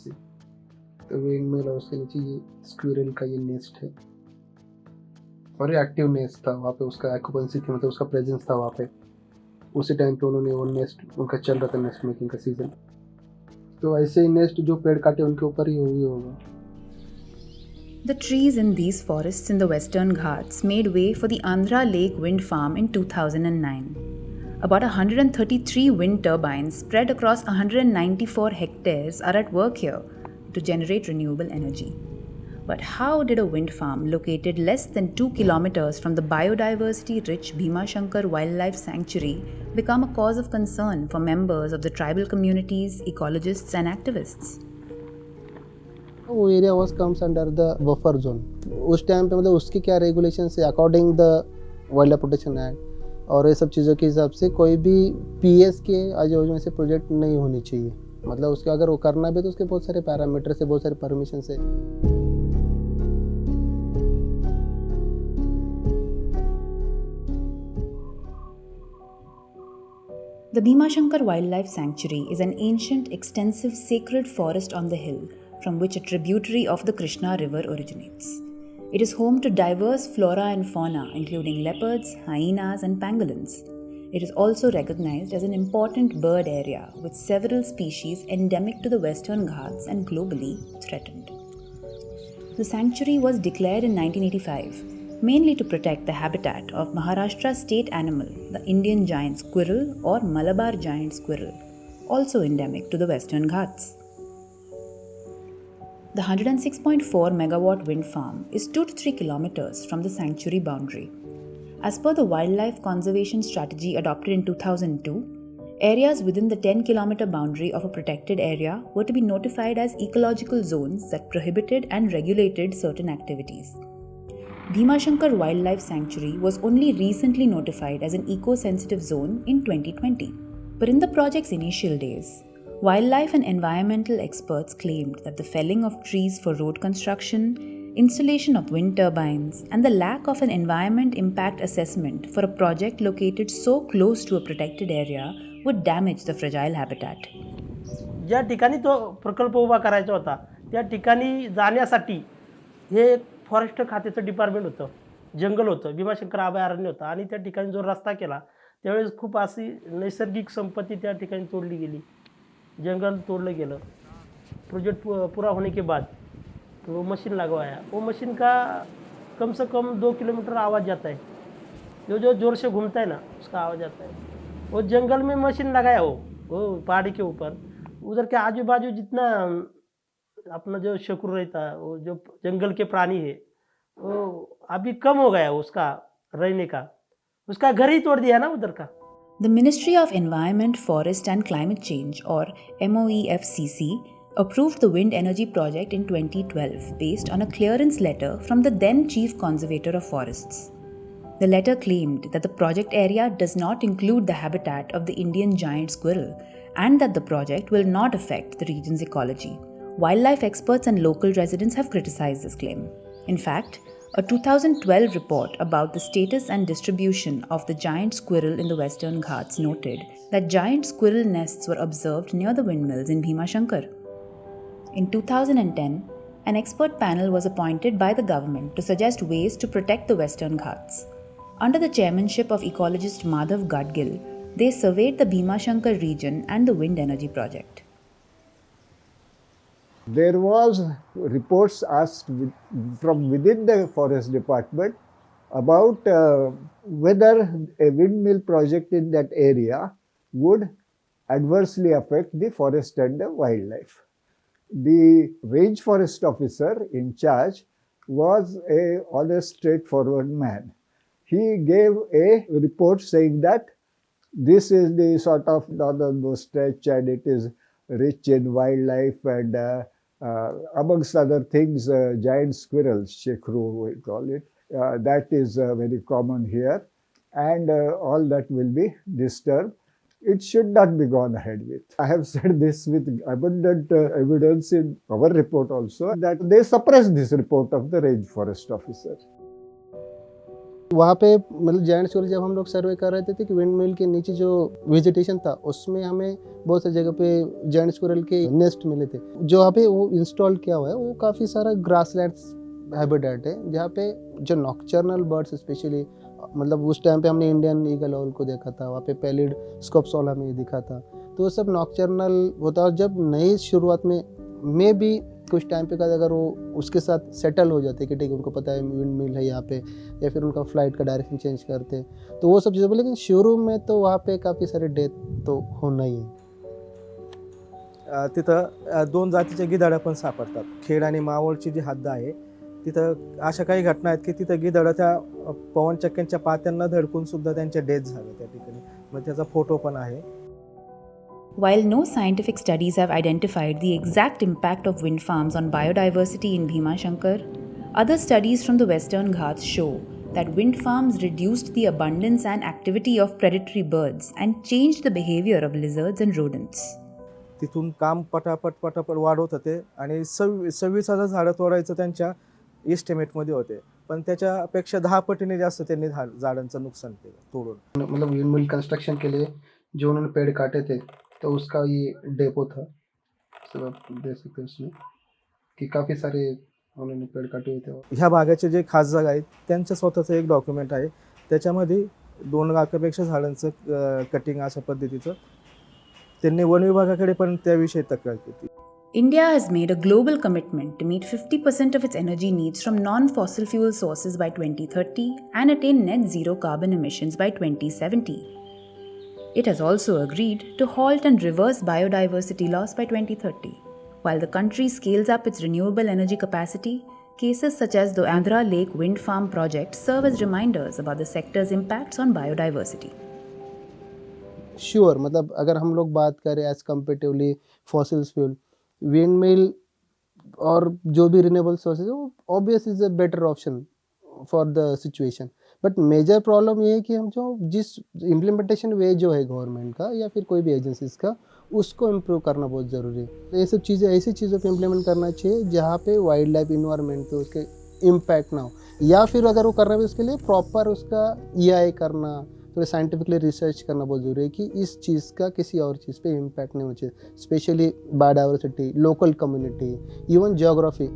से। तो विंडमिल और उसके नीचे ये स्क्विरल का ये नेस्ट है और ये एक्टिव नेस्ट था वहाँ पे, उसका ऑक्यूपेंसी थी, मतलब उसका प्रेजेंस था वहाँ पे। उसी टाइम पे उन्होंने वो नेस्ट उनका चल रहा था, नेस्ट मेकिंग का सीजन। तो ऐसे ही नेस्ट जो पेड़ काटे उनके ऊपर ही हुई होगा। The trees in these forests in the Western Ghats made way for the Andhra Lake Wind Farm in 2009. About 133 wind turbines spread across 194 hectares are at work here to generate renewable energy. But how did a wind farm located less than 2 kilometers from the biodiversity-rich Bhimashankar Wildlife Sanctuary become a cause of concern for members of the tribal communities, ecologists and activists? वो area was comes under the buffer zone. उस time पे मतलब उसकी क्या regulation है according the wild life protection act और ये सब चीज़ों के हिसाब से कोई भी पीएस के आजू में से प्रोजेक्ट नहीं होनी चाहिए। मतलब उसके अगर वो करना भी तो उसके बहुत सारे पैरामीटर से, बहुत सारे परमिशन से। The Bhimashankar Wildlife Sanctuary is an ancient, extensive, sacred forest on the hill from which a tributary of the Krishna River originates. It is home to diverse flora and fauna, including leopards, hyenas, and pangolins. It is also recognized as an important bird area with several species endemic to the Western Ghats and globally threatened. The sanctuary was declared in 1985 mainly to protect the habitat of Maharashtra's state animal, the Indian giant squirrel or Malabar giant squirrel, also endemic to the Western Ghats. The 106.4 megawatt wind farm is 2 to 3 kilometers from the sanctuary boundary. As per the wildlife conservation strategy adopted in 2002, areas within the 10-kilometer boundary of a protected area were to be notified as ecological zones that prohibited and regulated certain activities. Bhimashankar Wildlife Sanctuary was only recently notified as an eco-sensitive zone in 2020. But in the project's initial days, wildlife and environmental experts claimed that the felling of trees for road construction, installation of wind turbines, and the lack of an environment impact assessment for a project located so close to a protected area would damage the fragile habitat. ज्या ठिकाणी तो प्रकल्प उभा करायचा होता त्या ठिकाणी जाण्यासाठी हे फॉरेस्ट खात्याचं डिपार्टमेंट होतं, जंगल होतं, भीमाशंकर अभयारण्य होतं आणि त्या ठिकाणी जो रस्ता केला त्यावेळेस खूप अशी नैसर्गिक संपत्ती त्या ठिकाणी तोडली गेली, जंगल तोड़लं गेलं। प्रोजेक्ट पूरा होने के बाद तो वो मशीन लगवाया, वो मशीन का कम से कम 2 किलोमीटर आवाज़ जाता है, जो ज़ोर से घूमता है ना उसका आवाज़ आता है। वो जंगल में मशीन लगाया वो पहाड़ी के ऊपर, उधर के आजू बाजू जितना अपना जो शकुर रहता है, वो जो जंगल के प्राणी है वो अभी कम हो गया उसका रहने का, उसका घर ही तोड़ दिया ना उधर का। The Ministry of Environment, Forest and Climate Change or MOEFCC approved the wind energy project in 2012 based on a clearance letter from the then Chief Conservator of Forests. The letter claimed that the project area does not include the habitat of the Indian giant squirrel and that the project will not affect the region's ecology. Wildlife experts and local residents have criticized this claim. In fact, a 2012 report about the status and distribution of the giant squirrel in the Western Ghats noted that giant squirrel nests were observed near the windmills in Bhimashankar. In 2010, an expert panel was appointed by the government to suggest ways to protect the Western Ghats. Under the chairmanship of ecologist Madhav Gadgil, they surveyed the Bhimashankar region and the wind energy project. There was reports asked from within the forest department about whether a windmill project in that area would adversely affect the forest and the wildlife. The range forest officer in charge was a honest, straightforward man. He gave a report saying that this is the sort of northernmost stretch and it is rich in wildlife and amongst other things, giant squirrels, shekru we call it, that is very common here, and all that will be disturbed. It should not be gone ahead with. I have said this with abundant evidence in our report also, that they suppressed this report of the range forest officer. वहाँ पे मतलब giant squirrel जब हम लोग सर्वे कर रहे थे कि विंड मिल के नीचे जो वेजिटेशन था उसमें हमें बहुत सी जगह पे जायंट स्क्विरल के नेस्ट मिले थे। जो वहाँ पे वो इंस्टॉल किया हुआ है वो काफ़ी सारा ग्रासलैंड्स हैबिटेट है जहाँ पे जो नॉक्चर्नल बर्ड्स स्पेशली, मतलब उस टाइम पे हमने इंडियन ईगल ऑल को देखा था, वहाँ पे पैलिड स्कोप्सॉल हमें दिखा था, तो वो सब नॉक्चर्नल होता है। और जब नई शुरुआत में भी कुछ टाइम पे अगर वो उसके साथ सेटल हो जाते कि ठीक है उनको पता है विंड मिल है यहाँ पे, या फिर उनका फ्लाइट का डायरेक्शन चेंज करते, तो वो सब चीज़ें। लेकिन शुरू में तो वहाँ पे काफ़ी सारे डेथ तो होना ही है। तिथं 2 जातीच्या गिधाडं पण सापडतात. खेड आणि मावळची जी हद्द आहे तिथं अशा काही घटना आहेत की तिथं गिधाडं त्या पवनचक्क्यांच्या पात्यांना धडकून सुद्धा त्यांच्या डेथ झाले त्या ठिकाणी. मग त्याचा फोटो पण आहे. While no scientific studies have identified the exact impact of wind farms on biodiversity in Bhimashankar, other studies from the western Ghats show that wind farms reduced the abundance and activity of predatory birds and changed the behavior of lizards and rodents. तिथून काम पटापट वाढवत होते आणि 26,000 झाडं तोडायचं त्यांच्या एस्टिमेटमध्ये होते, पण त्याच्यापेक्षा 10 पटीने जास्त त्यांनी झाडांचं नुकसान केलं तोडून. मतलब विंड मिल कंस्ट्रक्शन के लिए जो उन्होंने पेड़ काटे थे तो उसका ये डेपो था, सब आप देख सकते हैं उसमें कि काफ़ी सारे उन्होंने पेड़ काटे हुए थे। ह्या भागाचे जे खास जागा आहेत त्यांचं स्वतःचं एक डॉक्युमेंट आहे, त्याच्यामध्ये 2 लाखापेक्षा झाडांचं कटिंग अशा पद्धतीचं त्यांनी वन विभागाकडे पण त्याविषयी तक्रार केली. India has made a global commitment to meet 50% of its energy needs from non-fossil fuel sources by 2030 and attain net zero carbon emissions by 2070. It has also agreed to halt and reverse biodiversity loss by 2030. While the country scales up its renewable energy capacity, cases such as the Andhra Lake Wind Farm project serve as reminders about the sector's impacts on biodiversity. Sure मतलब अगर हम लोग बात करें as competitively fossils fuel, wind mill और जो भी renewable sources है वो obvious is a better option for the situation. But major problem ये है कि हम जो जिस इम्प्लीमेंटेशन वे जो है गवर्नमेंट का या फिर कोई भी एजेंसीज का, उसको इम्प्रूव करना बहुत ज़रूरी है। तो ये सब चीज़ें ऐसी चीज़ों पे इम्प्लीमेंट करना चाहिए जहाँ पे वाइल्ड लाइफ इन्वायरमेंट पे उसके इम्पैक्ट ना हो, या फिर अगर वो करना है उसके लिए प्रॉपर उसका EI करना, तो साइंटिफिकली रिसर्च करना बहुत ज़रूरी है कि इस चीज़ का किसी और चीज़ पे इम्पैक्ट नहीं होना चाहिए, specially biodiversity, local community, even geography.